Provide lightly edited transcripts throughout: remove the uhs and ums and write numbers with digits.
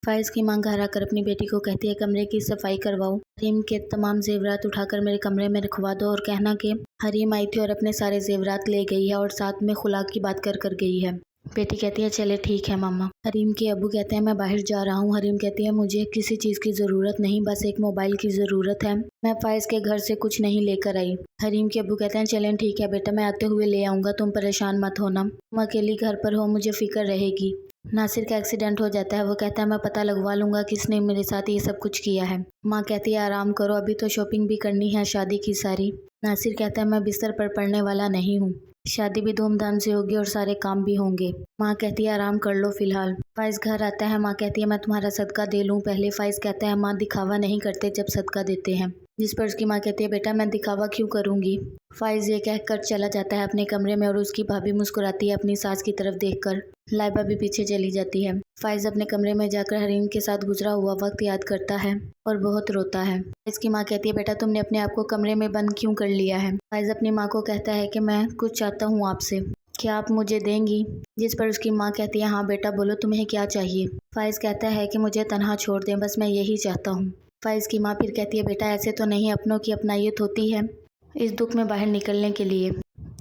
فائز کی ماں گھر آ کر اپنی بیٹی کو کہتی ہے کمرے کی صفائی کرواؤ، حریم کے تمام زیورات اٹھا کر میرے کمرے میں رکھوا دو اور کہنا کہ حریم آئی تھی اور اپنے سارے زیورات لے گئی ہے اور ساتھ میں خلا کی بات کر کر گئی ہے۔ بیٹی کہتی ہے چلے ٹھیک ہے ماما۔ حریم کے ابو کہتے ہیں میں باہر جا رہا ہوں۔ حریم کہتی ہے مجھے کسی چیز کی ضرورت نہیں، بس ایک موبائل کی ضرورت ہے، میں فائز کے گھر سے کچھ نہیں لے کر آئی۔ حریم کے ابو کہتے ہیں چلیں ٹھیک ہے بیٹا، میں آتے ہوئے لے آؤں گا، تم پریشان مت ہونا، تم اکیلی گھر پر ہو، مجھے فکر رہے گی۔ ناصر کا ایکسیڈنٹ ہو جاتا ہے، وہ کہتا ہے میں پتہ لگوا لوں گا کس نے میرے ساتھ یہ سب کچھ کیا ہے۔ ماں کہتی ہے آرام کرو، ابھی تو شاپنگ بھی کرنی ہے شادی کی ساری۔ ناصر کہتا ہے میں بستر پر پڑنے والا نہیں ہوں، شادی بھی دھوم دھام سے ہوگی اور سارے کام بھی ہوں گے۔ ماں کہتی ہے آرام کر لو فی الحال۔ فائز گھر آتا ہے، ماں کہتی ہے میں تمہارا صدقہ دے لوں پہلے۔ فائز کہتا ہے ماں دکھاوا نہیں کرتے جب صدقہ دیتے ہیں، جس پر اس کی ماں کہتی ہے بیٹا میں دکھاوا کیوں کروں گی۔ فائز یہ کہہ کر چلا جاتا ہے اپنے کمرے میں اور اس کی بھابھی مسکراتی ہے اپنی ساس کی طرف دیکھ کر۔ لائبہ بھی پیچھے چلی جاتی ہے۔ فائز اپنے کمرے میں جا کر حریم کے ساتھ گزرا ہوا وقت یاد کرتا ہے اور بہت روتا ہے۔ فائز کی ماں کہتی ہے بیٹا تم نے اپنے آپ کو کمرے میں بند کیوں کر لیا ہے۔ فائز اپنی ماں کو کہتا ہے کہ میں کچھ چاہتا ہوں آپ سے، کیا آپ مجھے دیں گی؟ جس پر اس کی ماں کہتی ہے ہاں بیٹا بولو تمہیں کیا چاہیے۔ فائز کہتا ہے کہ مجھے تنہا چھوڑ دیں، بس میں یہی چاہتا ہوں۔ فائز کی ماں پھر کہتی ہے بیٹا ایسے تو نہیں، اپنوں کی اپنائیت ہوتی ہے اس دکھ میں باہر نکلنے کے لیے۔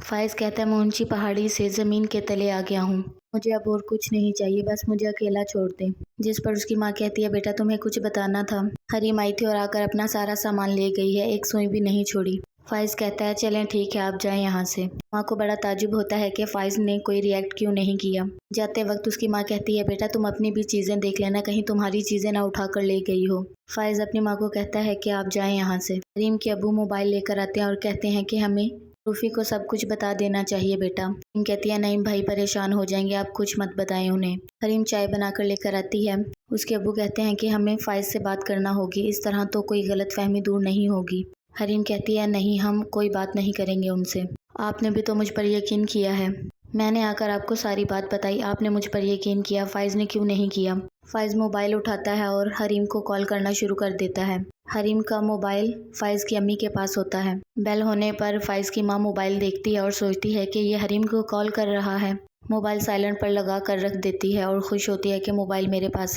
فائز کہتا ہے میں اونچی پہاڑی سے زمین کے تلے آ گیا ہوں، مجھے اب اور کچھ نہیں چاہیے، بس مجھے اکیلا چھوڑ دیں۔ جس پر اس کی ماں کہتی ہے بیٹا تمہیں کچھ بتانا تھا، حریم آئی تھی اور آ کر اپنا سارا سامان لے گئی ہے، ایک سوئی بھی نہیں چھوڑی۔ فائز کہتا ہے چلیں ٹھیک ہے آپ جائیں یہاں سے۔ ماں کو بڑا تعجب ہوتا ہے کہ فائز نے کوئی ریئیکٹ کیوں نہیں کیا۔ جاتے وقت اس کی ماں کہتی ہے بیٹا تم اپنی بھی چیزیں دیکھ لینا، کہیں تمہاری چیزیں نہ اٹھا کر لے گئی ہو۔ فائز اپنی ماں کو کہتا ہے کہ آپ جائیں یہاں سے۔ حریم کے ابو موبائل لے کر آتے ہیں اور کہتے ہیں کہ ہمیں روفی کو سب کچھ بتا دینا چاہیے بیٹا۔ حریم کہتی ہے نہیں بھائی پریشان ہو جائیں گے، آپ کچھ مت بتائیں انہیں۔ حریم چائے بنا کر لے کر آتی ہے، اس کے ابو کہتے ہیں کہ ہمیں فائز سے بات کرنا ہوگی، اس طرح تو کوئی غلط فہمی دور نہیں ہوگی۔ حریم کہتی ہے نہیں ہم کوئی بات نہیں کریں گے ان سے، آپ نے بھی تو مجھ پر یقین کیا ہے، میں نے آ کر آپ کو ساری بات بتائی، آپ نے مجھ پر یقین کیا، فائز نے کیوں نہیں کیا۔ فائز موبائل اٹھاتا ہے اور حریم کو کال کرنا شروع کر دیتا ہے۔ حریم کا موبائل فائز کی امی کے پاس ہوتا ہے۔ بیل ہونے پر فائز کی ماں موبائل دیکھتی ہے اور سوچتی ہے کہ یہ حریم کو کال کر رہا ہے۔ موبائل سائلنٹ پر لگا کر رکھ دیتی ہے اور خوش ہوتی ہے کہ موبائل میرے پاس ہے۔